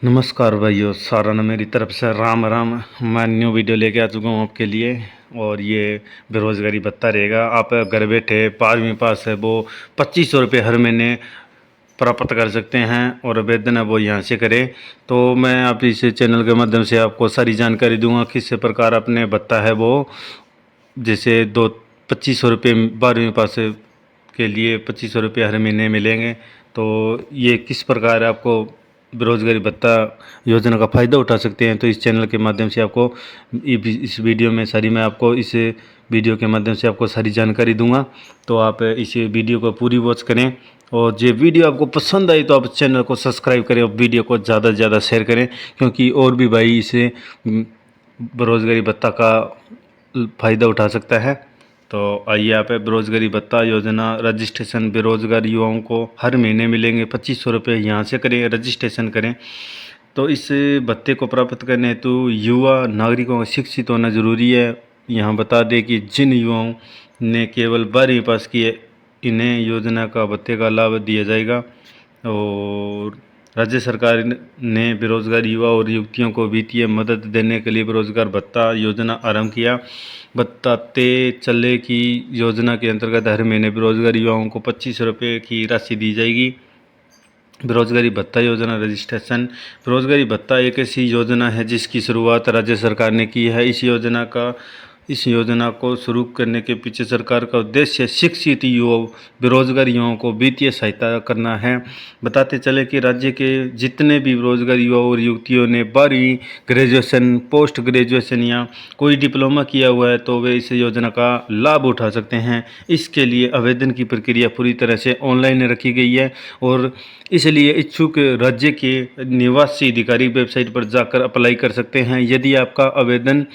नमस्कार भाइयों, सारा ना मेरी तरफ से राम राम। मैं न्यू वीडियो लेके आ चुका हूँ आपके लिए। और ये बेरोज़गारी भत्ता रहेगा। आप घर बैठे 12वीं पास है वो 2500 रुपये हर महीने प्राप्त कर सकते हैं और आवेदन है वो यहाँ से करें। तो मैं आप इस चैनल के माध्यम से आपको सारी जानकारी दूंगा किस प्रकार अपने भत्ता है वो, जैसे 2500 रुपये 12वीं पास के लिए 2500 रुपये हर महीने मिलेंगे। तो ये किस प्रकार आपको बेरोजगारी भत्ता योजना का फ़ायदा उठा सकते हैं, तो इस चैनल के माध्यम से आपको इस वीडियो में सारी मैं आपको इस वीडियो के माध्यम से आपको सारी जानकारी दूंगा। तो आप इस वीडियो को पूरी वॉच करें और जो वीडियो आपको पसंद आई तो आप चैनल को सब्सक्राइब करें और वीडियो को ज़्यादा से ज़्यादा शेयर करें, क्योंकि और भी भाई इसे बेरोजगारी भत्ता का फ़ायदा उठा सकता है। तो आइए आप बेरोजगारी भत्ता योजना रजिस्ट्रेशन बेरोजगार युवाओं को हर महीने मिलेंगे 2500 रुपये। यहाँ से करें, रजिस्ट्रेशन करें। तो इस भत्ते को प्राप्त करने हेतु युवा नागरिकों को शिक्षित होना जरूरी है। यहाँ बता दें कि जिन युवाओं ने केवल 12वीं पास की है इन्हें योजना का भत्ते का लाभ दिया जाएगा। और राज्य सरकार ने बेरोजगार युवा और युवतियों को वित्तीय मदद देने के लिए बेरोजगार भत्ता योजना आरंभ किया। बताते चले कि योजना के अंतर्गत हर महीने बेरोजगार युवाओं को 2500 रुपये की राशि दी जाएगी। बेरोजगारी भत्ता योजना रजिस्ट्रेशन। बेरोजगारी भत्ता एक ऐसी योजना है जिसकी शुरुआत राज्य सरकार ने की है। इस योजना को शुरू करने के पीछे सरकार का उद्देश्य शिक्षित युवाओं बेरोजगार युवाओं को वित्तीय सहायता करना है। बताते चले कि राज्य के जितने भी बेरोजगार युवा और युवतियों ने 12वीं ग्रेजुएशन, पोस्ट ग्रेजुएशन या कोई डिप्लोमा किया हुआ है तो वे इस योजना का लाभ उठा सकते हैं। इसके लिए आवेदन की प्रक्रिया पूरी तरह से ऑनलाइन रखी गई है और इसलिए इच्छुक राज्य के निवासी अधिकारी वेबसाइट पर जाकर अप्लाई कर सकते हैं। यदि आपका आवेदन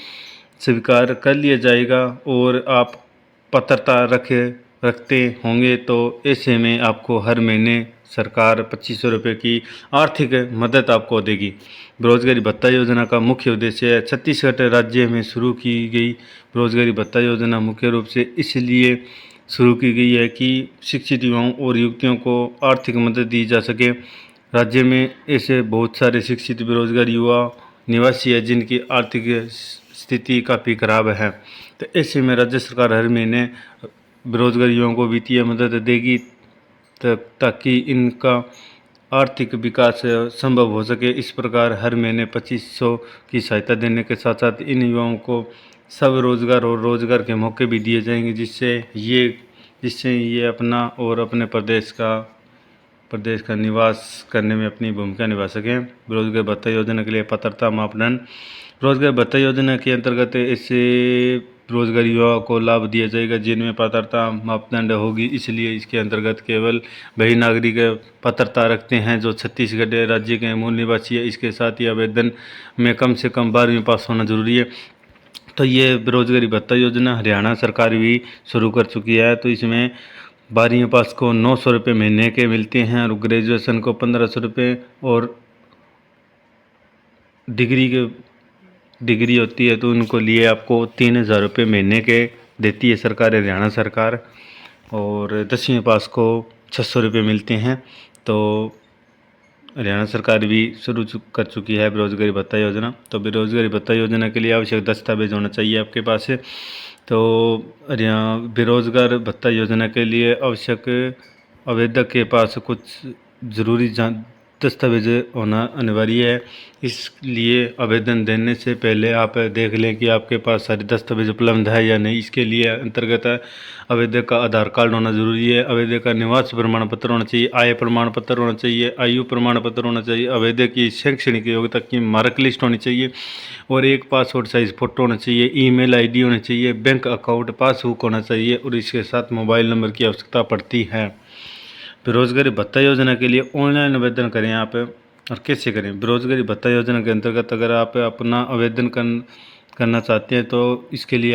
स्वीकार कर लिया जाएगा और आप पात्रता रखते होंगे तो ऐसे में आपको हर महीने सरकार 2500 रुपये की आर्थिक मदद आपको देगी। बेरोजगारी भत्ता योजना का मुख्य उद्देश्य है छत्तीसगढ़ राज्य में शुरू की गई बेरोजगारी भत्ता योजना मुख्य रूप से इसलिए शुरू की गई है कि शिक्षित युवाओं और युवतियों को आर्थिक मदद दी जा सके। राज्य में ऐसे बहुत सारे शिक्षित बेरोजगार युवा निवासी है जिनकी आर्थिक स्थिति काफ़ी खराब है। तो ऐसे में राज्य सरकार हर महीने बेरोजगार युवाओं को वित्तीय मदद देगी ताकि इनका आर्थिक विकास संभव हो सके। इस प्रकार हर महीने 2500 की सहायता देने के साथ साथ इन युवाओं को सब रोजगार और रोजगार के मौके भी दिए जाएंगे जिससे ये अपना और अपने प्रदेश का निवास करने में अपनी भूमिका निभा सकें। बेरोजगार भत्ता योजना के लिए पात्रता मापदंड। रोजगार भत्ता योजना के अंतर्गत ऐसे बेरोजगार युवाओं को लाभ दिया जाएगा जिनमें पात्रता मापदंड होगी। इसलिए इसके अंतर्गत केवल वही नागरिक पात्रता रखते हैं जो छत्तीसगढ़ राज्य के मूल निवासी है। इसके साथ ही आवेदन में कम से कम 12वीं पास होना जरूरी है। तो ये बेरोजगारी भत्ता योजना हरियाणा सरकार भी शुरू कर चुकी है। तो इसमें 12वीं पास को 900 रुपये महीने के मिलते हैं और ग्रेजुएशन को 1500 रुपये और डिग्री होती है तो उनको लिए आपको 3000 रुपये महीने के देती है सरकार, हरियाणा सरकार। और 10वीं पास को 600 रुपये मिलते हैं। तो हरियाणा सरकार भी शुरू कर चुकी है बेरोजगारी भत्ता योजना। तो बेरोजगारी भत्ता योजना के लिए आवश्यक दस्तावेज होना चाहिए आपके पास। तो बेरोजगार भत्ता योजना के लिए आवश्यक आवेदक के पास कुछ ज़रूरी दस्तावेज होना अनिवार्य है। इसलिए आवेदन देने से पहले आप देख लें कि आपके पास सारे दस्तावेज उपलब्ध है या नहीं। इसके लिए अंतर्गत आवेदक का आधार कार्ड होना जरूरी है, आवेदक का निवास प्रमाण पत्र होना चाहिए, आय प्रमाण पत्र होना चाहिए, आयु प्रमाण पत्र होना चाहिए, आवेदक की शैक्षणिक योग्यता की मार्क लिस्ट होनी चाहिए और एक पासपोर्ट साइज फोटो होना चाहिए, ईमेल आईडी होनी चाहिए, बैंक अकाउंट पासबुक होना चाहिए और इसके साथ मोबाइल नंबर की आवश्यकता पड़ती है। बेरोजगारी भत्ता योजना के लिए ऑनलाइन आवेदन करें आप। और कैसे करें? बेरोजगारी भत्ता योजना के अंतर्गत अगर आप अपना आवेदन करना चाहते हैं तो इसके लिए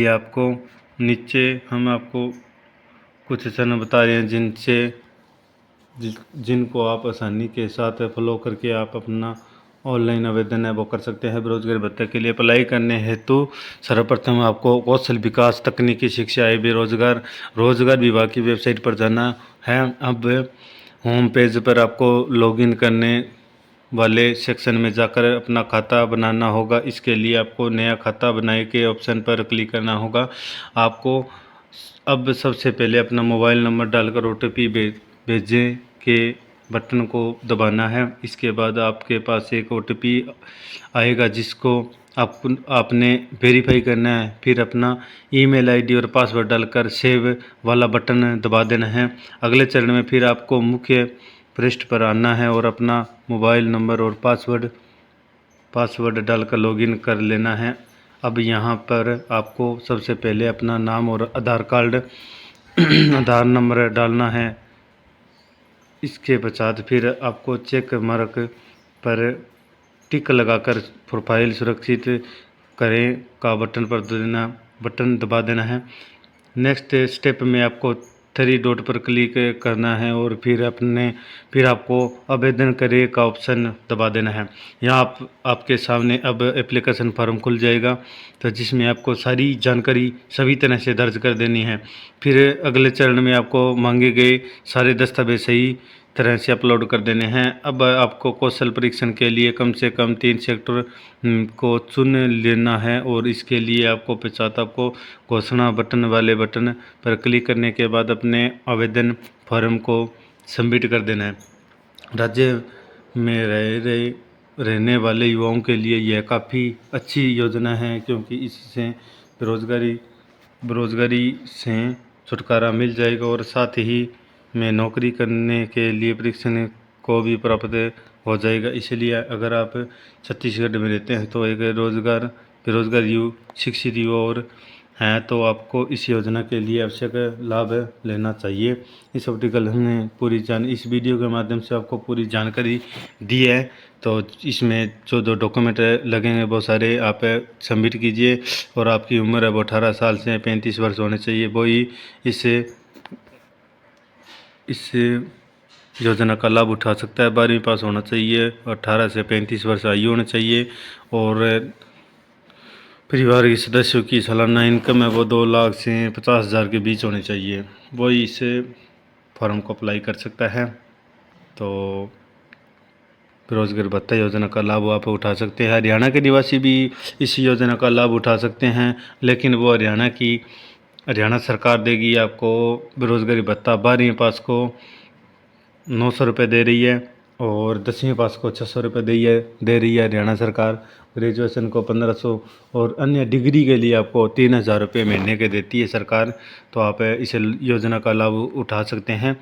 आपको नीचे हम आपको कुछ चरण बता रहे हैं जिनको आप आसानी के साथ फॉलो करके आप अपना ऑनलाइन आवेदन है वो कर सकते हैं। बेरोजगारी भत्ते के लिए अप्लाई करने हेतु सर्वप्रथम आपको कौशल विकास तकनीकी शिक्षा रोजगार विभाग की वेबसाइट पर जाना है। अब होम पेज पर आपको लॉगिन करने वाले सेक्शन में जाकर अपना खाता बनाना होगा। इसके लिए आपको नया खाता बनाए के ऑप्शन पर क्लिक करना होगा। आपको अब सबसे पहले अपना मोबाइल नंबर डालकर OTP भेजें के बटन को दबाना है। इसके बाद आपके पास एक OTP आएगा जिसको आपने वेरीफाई करना है। फिर अपना ईमेल आईडी और पासवर्ड डालकर सेव वाला बटन दबा देना है। अगले चरण में फिर आपको मुख्य पृष्ठ पर आना है और अपना मोबाइल नंबर और पासवर्ड डालकर लॉगिन कर लेना है। अब यहाँ पर आपको सबसे पहले अपना नाम और आधार कार्ड आधार नंबर डालना है। इसके पश्चात फिर आपको चेक मार्क पर टिक लगाकर प्रोफाइल सुरक्षित करें का बटन दबा देना है। नेक्स्ट स्टेप में आपको 3 डॉट पर क्लिक करना है और फिर आपको आवेदन करें का ऑप्शन दबा देना है। यहाँ आपके सामने अब एप्लीकेशन फॉर्म खुल जाएगा, तो जिसमें आपको सारी जानकारी सभी तरह से दर्ज कर देनी है। फिर अगले चरण में आपको मांगे गए सारे दस्तावेज सही तरह से अपलोड कर देने हैं। अब आपको कौशल परीक्षण के लिए कम से कम 3 सेक्टर को चुन लेना है और इसके लिए आपको घोषणा बटन वाले बटन पर क्लिक करने के बाद अपने आवेदन फॉर्म को सबमिट कर देना है। राज्य में रहने वाले युवाओं के लिए यह काफ़ी अच्छी योजना है, क्योंकि इससे बेरोजगारी से छुटकारा मिल जाएगा और साथ ही में नौकरी करने के लिए प्रशिक्षण को भी प्राप्त हो जाएगा। इसलिए अगर आप छत्तीसगढ़ में रहते हैं तो एक बेरोजगार शिक्षित युवा और हैं तो आपको इस योजना के लिए आवश्यक लाभ लेना चाहिए। इस आर्टिकल हमने इस वीडियो के माध्यम से आपको पूरी जानकारी दी है। तो इसमें जो 2 डॉक्यूमेंट लगेंगे वो सारे आप सबमिट कीजिए और आपकी उम्र अब 18 साल से 35 वर्ष होने चाहिए, वो ही इस योजना का लाभ उठा सकता है। 12वीं पास होना चाहिए, 18 से 35 वर्ष आयु होना चाहिए और परिवार के सदस्यों की सालाना इनकम है वो 2 लाख से 50,000 के बीच होनी चाहिए, वही इस फॉर्म को अप्लाई कर सकता है। तो बेरोजगार भत्ता योजना का लाभ आप उठा सकते हैं। हरियाणा के निवासी भी इस योजना का लाभ उठा सकते हैं, लेकिन वो हरियाणा सरकार देगी आपको बेरोजगारी भत्ता। 12वीं पास को 900 रुपये दे रही है और 10वीं पास को 600 रुपये दे रही है हरियाणा सरकार। ग्रेजुएशन को 1500 और अन्य डिग्री के लिए आपको 3000 रुपये महीने के देती है सरकार। तो आप इस योजना का लाभ उठा सकते हैं।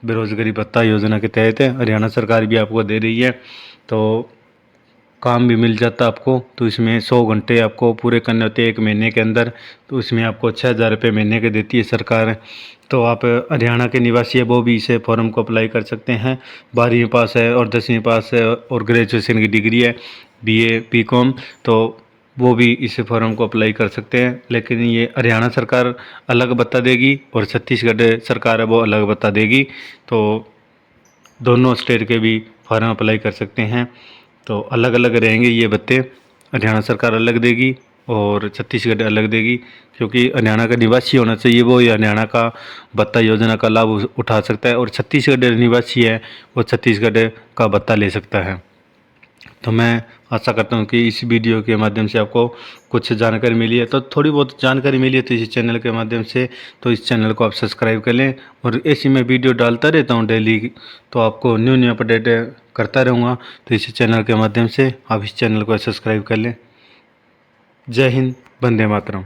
बेरोजगारी भत्ता योजना के तहत हरियाणा सरकार भी आपको दे रही है, तो काम भी मिल जाता आपको। तो इसमें 100 घंटे आपको पूरे करने होते हैं 1 महीने के अंदर, तो इसमें आपको 6000 रुपये महीने के देती है सरकार। तो आप हरियाणा के निवासी है वो भी इसे फॉर्म को अप्लाई कर सकते हैं। 12वीं पास है और 10वीं पास है और ग्रेजुएशन की डिग्री है BA BCom, तो वो भी इस फॉर्म को अप्लाई कर सकते हैं। लेकिन ये हरियाणा सरकार अलग भत्ता देगी और छत्तीसगढ़ सरकार है वो अलग भत्ता देगी, तो दोनों स्टेट के भी फॉर्म अप्लाई कर सकते हैं। तो अलग अलग रहेंगे ये भत्ते, हरियाणा सरकार अलग देगी और छत्तीसगढ़ अलग देगी। क्योंकि हरियाणा का निवासी होना चाहिए वो हरियाणा का भत्ता योजना का लाभ उठा सकता है और छत्तीसगढ़ निवासी है वो छत्तीसगढ़ का भत्ता ले सकता है। तो मैं आशा करता हूँ कि इस वीडियो के माध्यम से आपको कुछ जानकारी मिली है। तो थोड़ी बहुत जानकारी मिली है तो इस चैनल के माध्यम से, तो इस चैनल को आप सब्सक्राइब कर लें और ऐसी मैं वीडियो डालता रहता हूँ डेली, तो आपको न्यू अपडेट करता रहूँगा। तो इस चैनल के माध्यम से आप इस चैनल को सब्सक्राइब कर लें। जय हिंद, वंदे मातरम।